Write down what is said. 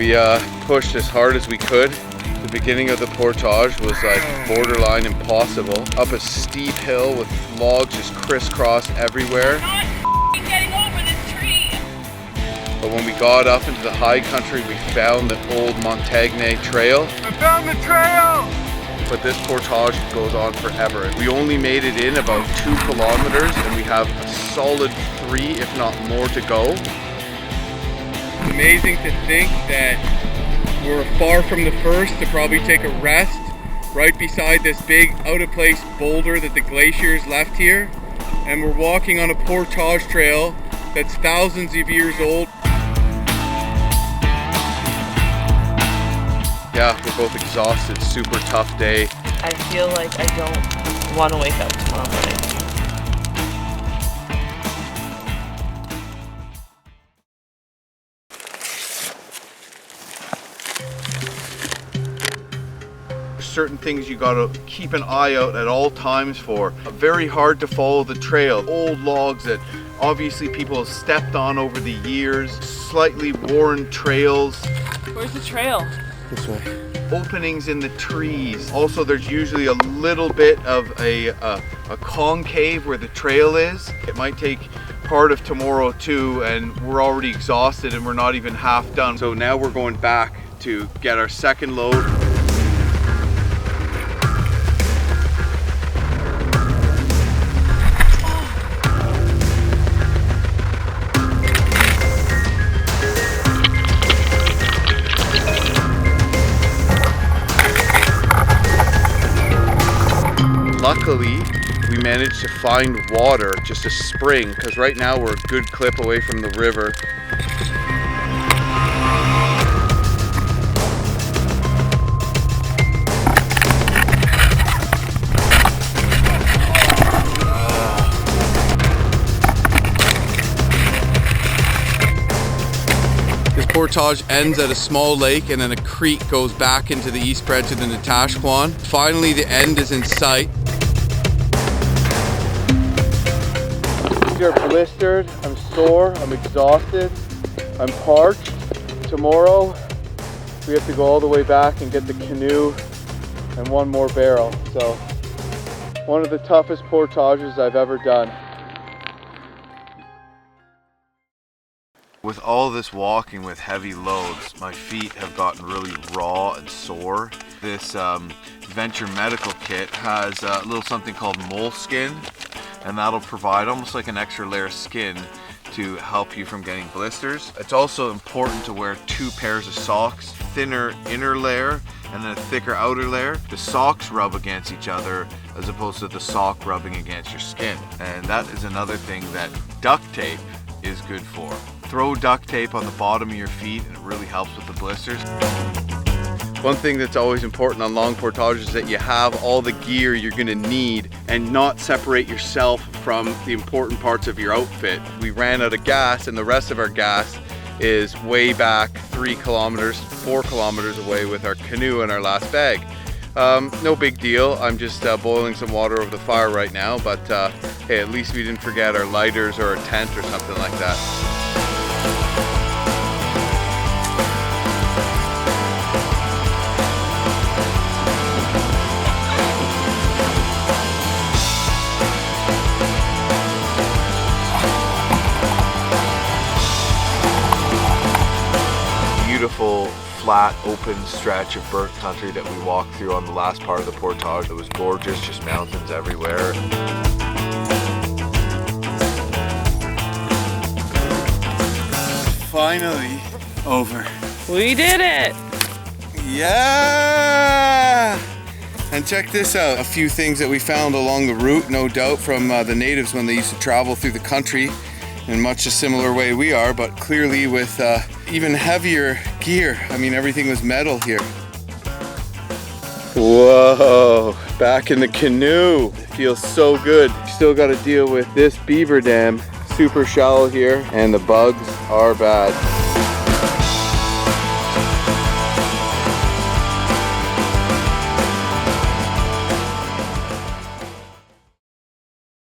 We pushed as hard as we could. The beginning of the portage was like borderline impossible. Up a steep hill with logs just crisscross everywhere. I'm not getting over this tree. But when we got up into the high country, we found the old Montagne trail. I found the trail! But this portage goes on forever. We only made it in about 2 kilometers and we have a solid 3, if not more, to go. It's amazing to think that we're far from the first to probably take a rest right beside this big out-of-place boulder that the glaciers left here. And we're walking on a portage trail that's thousands of years old. Yeah, we're both exhausted, super tough day. I feel like I don't want to wake up tomorrow morning. Certain things you gotta keep an eye out at all times for. Very hard to follow the trail. Old logs that obviously people have stepped on over the years. Slightly worn trails. Where's the trail? This way. Openings in the trees. Also, there's usually a little bit of a concave where the trail is. It might take part of tomorrow too, and we're already exhausted and we're not even half done. So now we're going back to get our second load. Luckily, we managed to find water, just a spring, because right now we're a good clip away from the river. This portage ends at a small lake and then a creek goes back into the east branch of the Natashquan. Finally, the end is in sight. Are blistered, I'm sore, I'm exhausted, I'm parched. Tomorrow we have to go all the way back and get the canoe and 1 more barrel. So one of the toughest portages I've ever done. With all this walking with heavy loads, my feet have gotten really raw and sore. This Venture Medical kit has a little something called moleskin, and that'll provide almost like an extra layer of skin to help you from getting blisters. It's also important to wear 2 pairs of socks, thinner inner layer and then a thicker outer layer. The socks rub against each other as opposed to the sock rubbing against your skin. And that is another thing that duct tape is good for. Throw duct tape on the bottom of your feet and it really helps with the blisters. One thing that's always important on long portages is that you have all the gear you're gonna need and not separate yourself from the important parts of your outfit. We ran out of gas and the rest of our gas is way back 3 kilometers, 4 kilometers away with our canoe and our last bag. No big deal. I'm just boiling some water over the fire right now, but hey, at least we didn't forget our lighters or a tent or something like that. Beautiful, flat, open stretch of burnt country that we walked through on the last part of the portage. It was gorgeous, just mountains everywhere. Finally over. We did it! Yeah! And check this out, a few things that we found along the route, no doubt from the natives when they used to travel through the country in much a similar way we are, but clearly with even heavier gear. I mean, everything was metal here. Whoa, back in the canoe. It feels so good. Still got to deal with this beaver dam, super shallow here, and the bugs are bad.